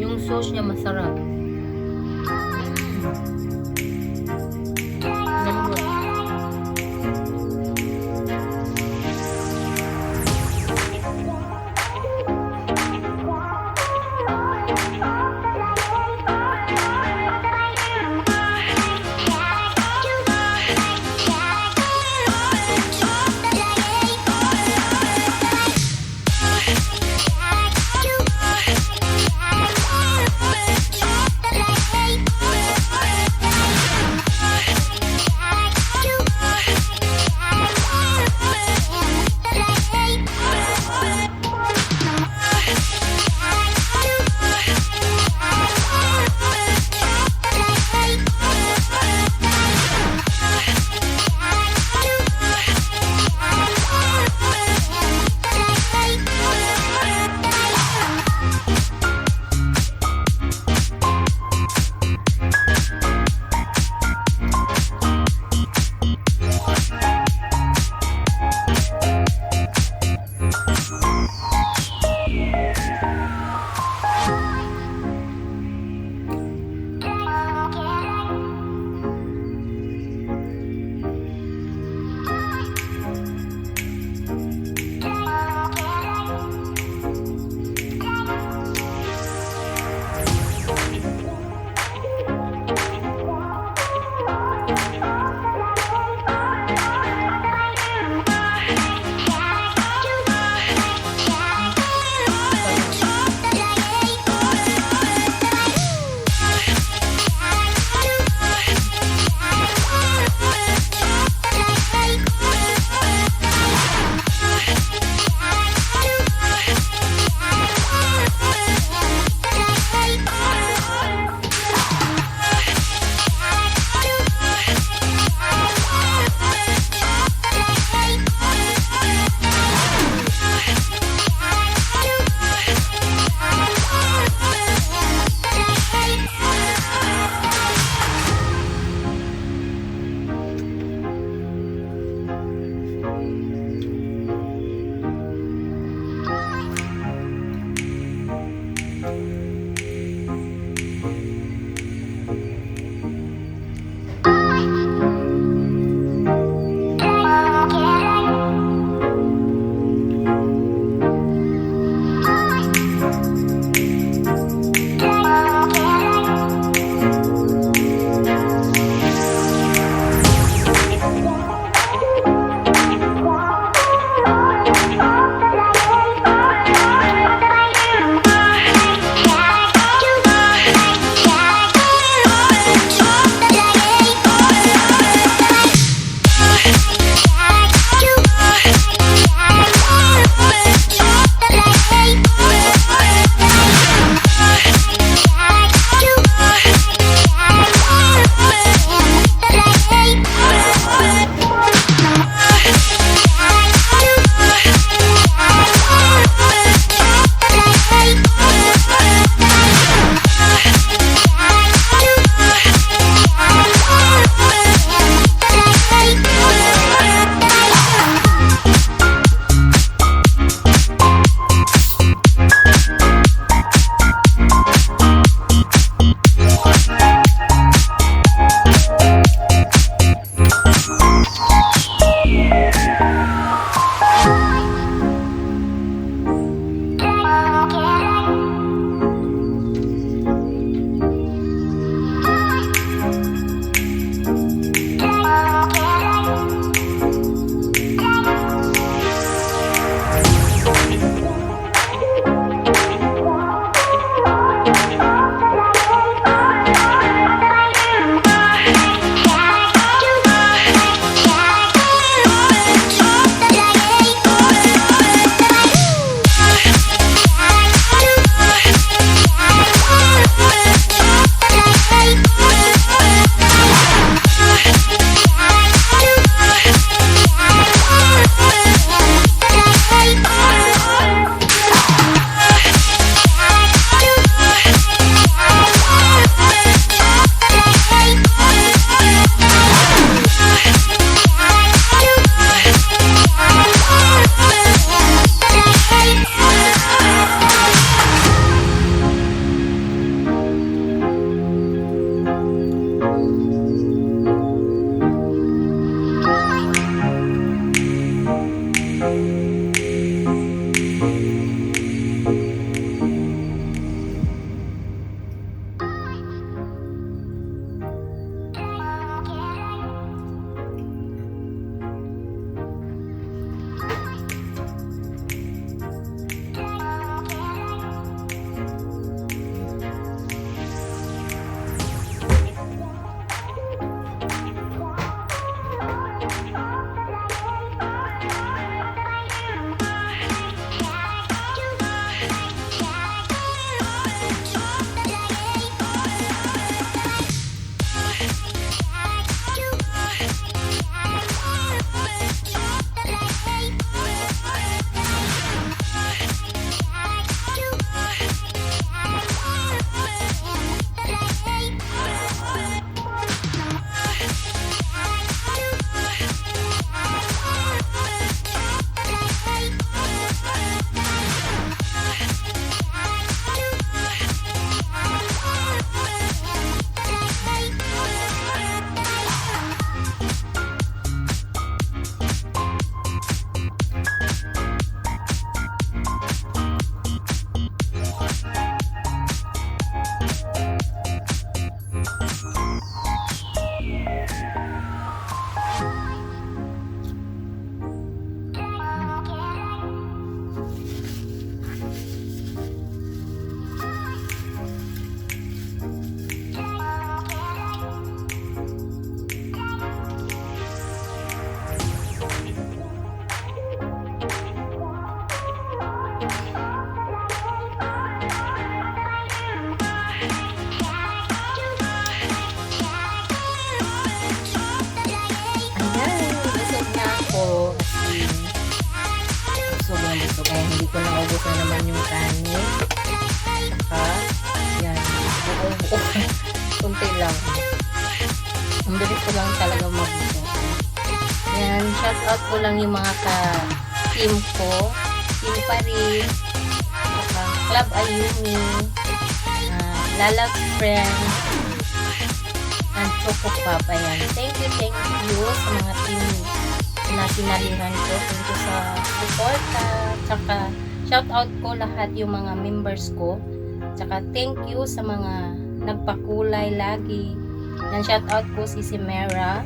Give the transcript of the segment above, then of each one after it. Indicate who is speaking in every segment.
Speaker 1: Yung sauce niya masarap. Lambot. ko naubos na naman yung kanin. Saka, yan. Buo-buo. Kunti lang. Ang bilis ko lang talaga magbuo. Yan. Shout out ko lang yung mga ka-team ko. Team Paris. Saka Club Ayumi. Lala's Friends. And Choco Papa yan. Thank you sa mga team na sinalihan ko. Thank you sa support. Tsaka shout out ko lahat yung mga members ko. Tsaka thank you sa mga nagpakulay lagi. Yan, shout out ko si Mera,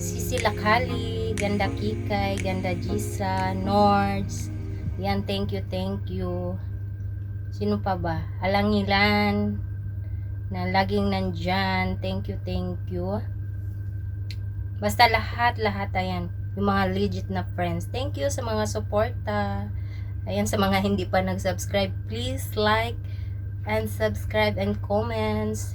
Speaker 1: si Lakali, Ganda Kikay, Ganda Jisa, Nords. Yan, thank you. Sino pa ba? Alangilan na laging nandyan. Thank you. Basta lahat ayan. Yung mga legit na friends. Thank you sa mga suporta. Ayan, sa mga hindi pa nag-subscribe, please like and subscribe and comments.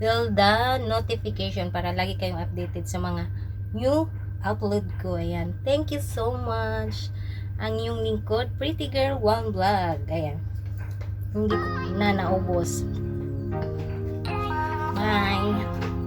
Speaker 1: Fill the notification para lagi kayong updated sa mga new upload ko. Ayan. Thank you so much. Ang yung lingkod, Pretty Girl One Vlog. Ayan. Hindi ko na naubos. Bye.